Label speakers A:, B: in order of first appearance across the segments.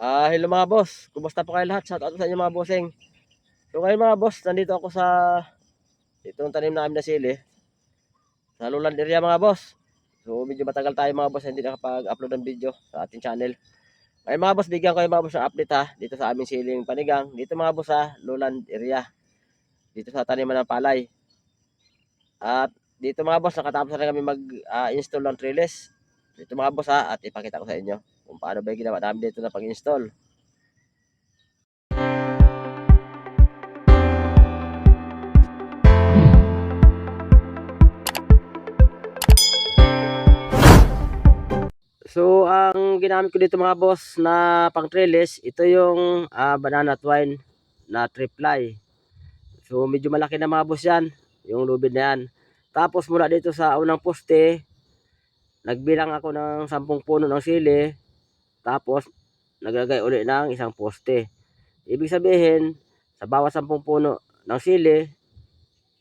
A: Hello mga boss. Kumusta po kayo lahat? Shout out sa inyo mga bossing. So ngayon mga boss, nandito ako sa itong tanim namin na sili. Sa Luland area mga boss. So medyo matagal tayo mga boss hindi nakapag-upload ng video sa ating channel. Ngayon mga boss, bigyan ko kayo mga boss ng update dito sa aming siling panigang. Dito mga boss sa Luland area. Dito sa taniman ng palay. At dito mga boss, nakatapos na kami mag-install ng trellis. Dito mga boss at ipakita ko sa inyo kung paano ba yung ginawa namin dito na pag-install. So, ang ginamit ko dito mga boss na pang trellis, ito yung banana twine na triply. So, medyo malaki na mga boss yan, yung lubid na yan. Tapos mula dito sa unang poste, nagbilang ako ng 10 puno ng sili. Tapos, naglagay uli ng isang poste. Ibig sabihin, sa bawat 10 puno ng sili,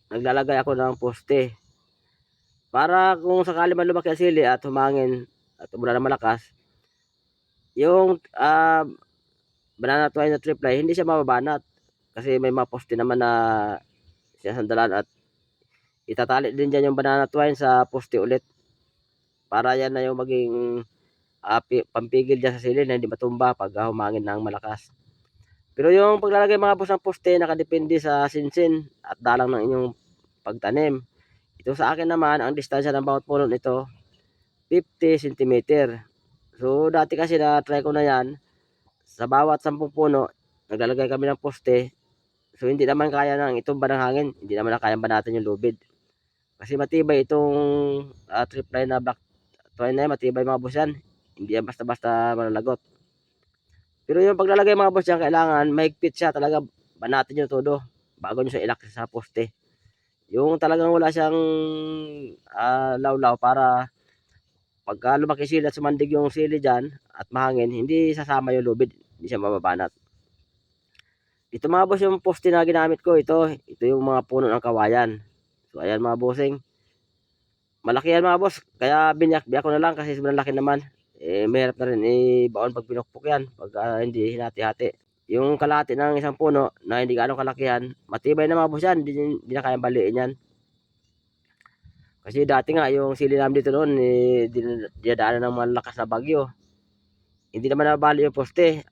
A: naglalagay ako ng poste. Para kung sakali man lumaki ang sili at humangin at umulan na malakas, yung banana twine na triply, hindi siya mababanat. Kasi may mga poste naman na sinasandalan at itatali din dyan yung banana twine sa poste ulit. Para yan na yung maging pampigil dyan sa sili na hindi matumba pag humangin ng malakas. Pero yung paglalagay mga boss ng poste, nakadepende sa sinsin at dalang ng inyong pagtanim. Ito sa akin naman, ang distansya ng bawat puno nito, 50 cm. So dati kasi na-try ko na yan, sa bawat 10 puno, naglalagay kami ng poste. So hindi naman kaya ng itumba ng hangin, hindi naman kaya banatan yung lubid. Kasi matibay itong tripline na black twine na yan, matibay mga boss yan. Hindi yan basta-basta malalagot. Pero yung paglalagay mga boss yan, kailangan mahigpit siya talaga, banatin yung todo bago nyo siya ilak sa poste. Yung talagang wala siyang lawlaw para pagka lumaki sila at sumandig yung sili dyan at mahangin, hindi sasama yung lubid, hindi siya mababanat. Ito mga boss yung poste na ginamit ko, ito yung mga puno ng kawayan. So ayan mga bossing, malaki yan mga boss, kaya biyak ko na lang kasi sobrang laki naman. Mahirap na rin ibaon pag pinukpok yan, pag hindi hinati-hati. Yung kalahati ng isang puno na hindi gaano kalakihan, matibay na mga boss yan, hindi na kayang baliin yan. Kasi dati nga yung sili namin dito noon, dinadaanan ng malakas na bagyo. Hindi naman nabali yung poste.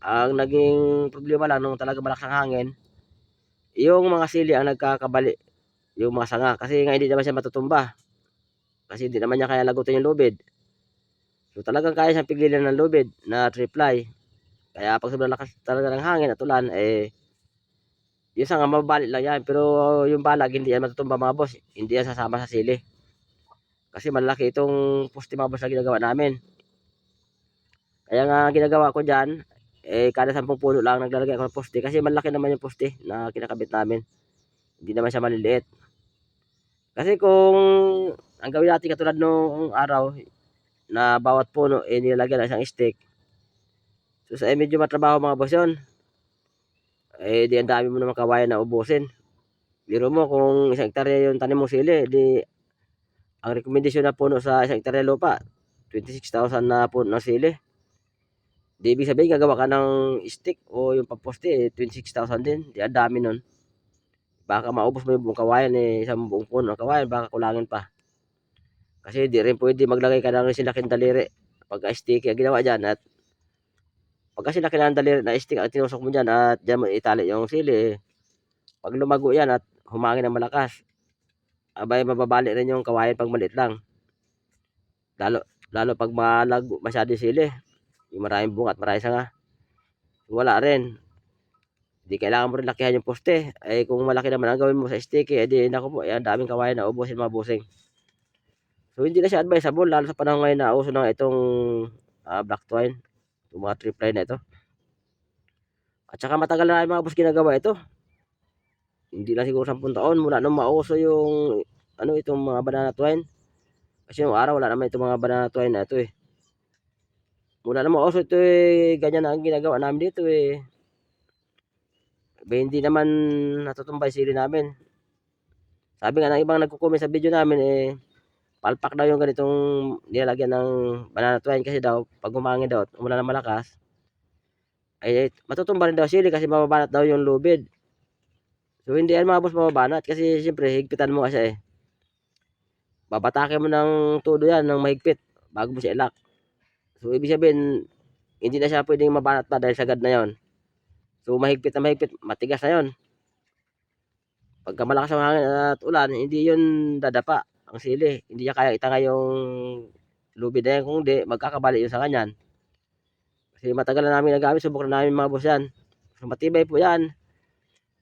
A: Ang naging problema lang nung talaga malakas ang hangin, yung mga sili ang nagkakabali, yung mga sanga, kasi nga hindi naman siya matutumba. Kasi hindi naman niya kaya lagutin yung lubid. So talagang kaya siyang pigilan ng lubid na triply. Kaya pag sobrang lakas talaga ng hangin at ulan, yung sanga mababali lang yan. Pero yung balag hindi yan matutumba mga boss. Hindi yan sasama sa sili. Kasi malaki itong poste mga boss na ginagawa namin. Kaya nga ginagawa ko dyan, kada 10 puno lang naglalagay ako ng poste. Kasi malaki naman yung poste na kinakabit namin. Hindi naman siya maliliit. Kasi kung ang gawin natin katulad nung araw na bawat puno nilalagyan ng isang stick, so medyo matrabaho mga boss yun. Di ang dami mo naman kawayan na ubusin. Biro mo kung 1 hektarya yung tanim mong sili, di ang rekomendasyon na puno sa 1 hektarya lupa, 26,000 na puno ng sili. Di ibig sabihin gagawa ka ng stick o yung pamposte, 26,000 din. Di ang dami nun. Baka maubos mo yung buong kawayan, isang buong puno ng kawayan, baka kulangin pa. Kasi di rin pwede maglagay ka ng silaking daliri pag stick ang ginawa dyan. At pag silaki ng daliri na stick ang tinusok mo dyan at dyan mo itali yung sili, pag lumago yan at humangin ng malakas, abay mababali rin yung kawayan pag maliit lang. Lalo pag malago masyado yung sili, yung maraming bunga at maraming sanga, wala rin. Di kailangan mo rin lakihan yung poste. Kung malaki naman ang gawin mo sa sticky, di naku po, daming kawayan na ubusin mga busing. So hindi na siya advisable, lalo sa panahon ngayon na uso na itong black twine, yung mga tripline na ito. At saka matagal na mga boss ginagawa ito. Hindi lang siguro 10 taon mula nung mauso yung itong mga banana twine. Kasi yung araw wala naman itong mga banana twine na ito Mula na mauso ito ganyan na ang ginagawa namin dito hindi naman natutumbay sili namin. Sabi nga ng ibang nagko-comment sa video namin palpak daw yung ganitong nilalagyan ng banana twine kasi daw pag humangin daw, umulan ng malakas, ay matutumba rin daw sili kasi mababanat daw yung lubid. So hindi yan mga boss mababanat kasi siyempre higpitan mo kasi babatakin mo ng todo yan ng mahigpit bago mo siya ilak. So ibig sabihin hindi na siya pwedeng mabanat pa dahil sagad na yon. So mahigpit na mahigpit, matigas na yon. Pagka malakas ang hangin at ulan, hindi yun dadapa ang sili. Hindi niya kaya itanga yung lubid na yan. Kung hindi, magkakabali yun sa kanyan. Kasi matagal na namin nagamit, subok na namin mga boss yan. So matibay po yan.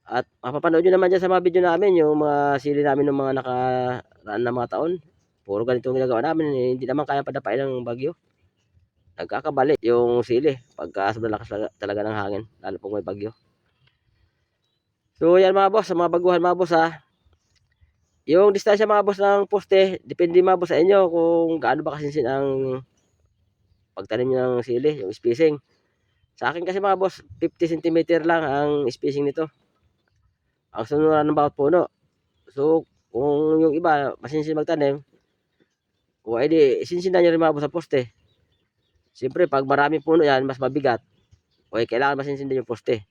A: At mapapanood nyo naman dyan sa mga video namin, yung mga sili namin ng mga nakaraan na mga taon. Puro ganito ang ginagawa namin, hindi naman kaya padapain ng bagyo. Nagkakabali yung sili pagka sobrang lakas talaga ng hangin, lalo pong may bagyo. So yan mga boss, sa mga baguhan mga boss ha. Yung distansya mga boss ng poste, depende mga boss sa inyo kung gaano ba kasinsin ang pagtanim nyo ng sili, yung spacing. Sa akin kasi mga boss, 50 cm lang ang spacing nito. Ang sunuran ng bawat puno. So kung yung iba masinsin magtanim, o edi sinsinan nyo rin mga boss sa poste. Siyempre pag maraming puno yan, mas mabigat. O kailangan masinsin din yung poste.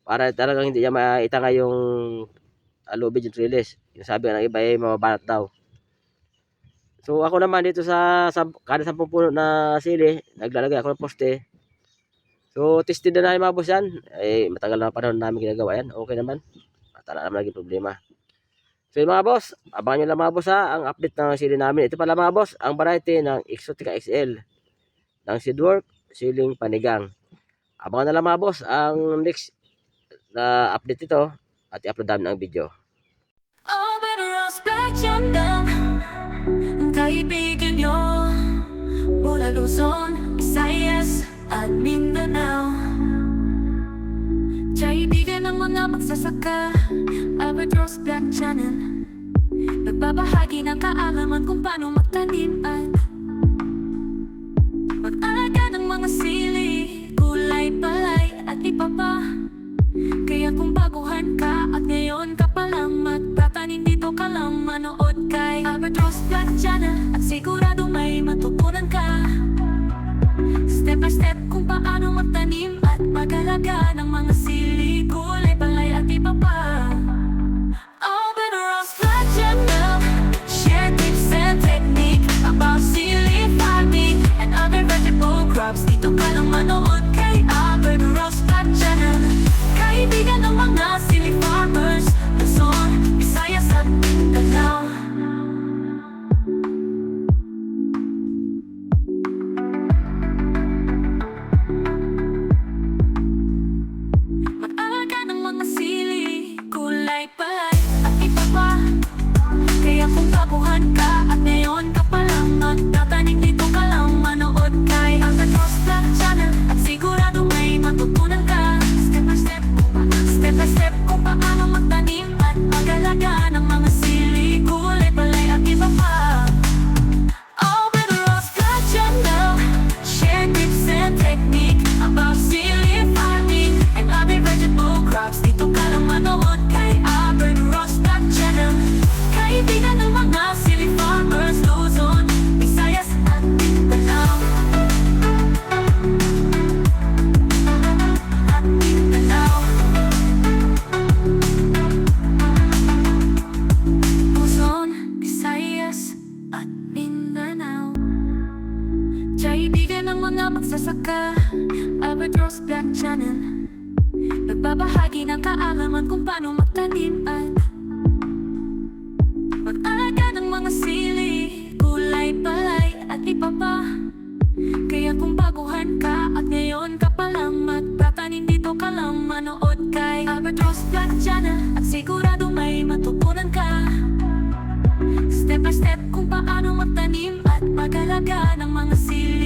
A: Para talagang hindi niya maitanga yung lubid yung trellis. Yung sabi ng iba ay mababanat daw. So ako naman dito sa kada 10 puno na sili, naglalagay ako ng poste. So tested na namin mga boss yan. Eh matagal na panahon namin ginagawa yan. Okay naman. At wala naman naging problema. So yung mga boss, abangan nyo lang mga boss ha, ang update ng sili namin. Ito pala mga boss, ang variety ng Exotica XL. Ng Seedwork, siling panigang. Abangan na lang mga boss ang next na update ito at i-upload namin ang video.
B: Kaibigan nyo mula Luzon, Visayas at Mindanao. Kaibigan ng mga magsasaka, Albatross Black Channel. Nagbabahagi ng kaalaman kung paano magtanim at mag-alaga ng mga sili, gulay, palay at iba pa. Kaya kung baguhan ka at ngayon ka palang magtatanim, dito ka lang manood kay Albatross Black Channel at sigurado may matutunan ka. Step by step kung paano magtanim at mag-alaga ng mga sili, gulay, palay at iba pa. Albatross Black Channel, share tips and technique about sili farming and other vegetable crops. Dito ka lang manood kay Albatross Black Channel. Kaibigan ng mga sili farmers, Luzon, Visayas at Mindanao. Mag-alaga ng mga sili, gulay, palay at iba pa. Kaya kung baguhan ka at ngayon ka palang magtatanim, dito ka lang manood kay Albatross Black Channel at sigurado may matutunan ka. Step by step kung paano magtanim at mag-alaga ng mga sili, gulay, palay at iba pa. Albatross Black Channel, share tips and technique about sili farming and other vegetable crops. Dito ka lang manood kay Albatross Black Channel. Kaibigan ng mga sili farmers, Luzon, Visayas at Mindanao. At Mindanao. Luzon, Visayas at Mindanao. Kaibigan ng mga magsasaka, Albatross Black Channel. Nagbabahagi ng kaalaman kung paano magtanim at mag-alaga ng mga sili, gulay, palay at iba pa. Kaya kung baguhan ka at ngayon ka palang magtatanim, dito ka lang manood kay Albatross Black Channel at sigurado may matutunan ka. Step by step kung paano magtanim at mag-alaga ng mga sili,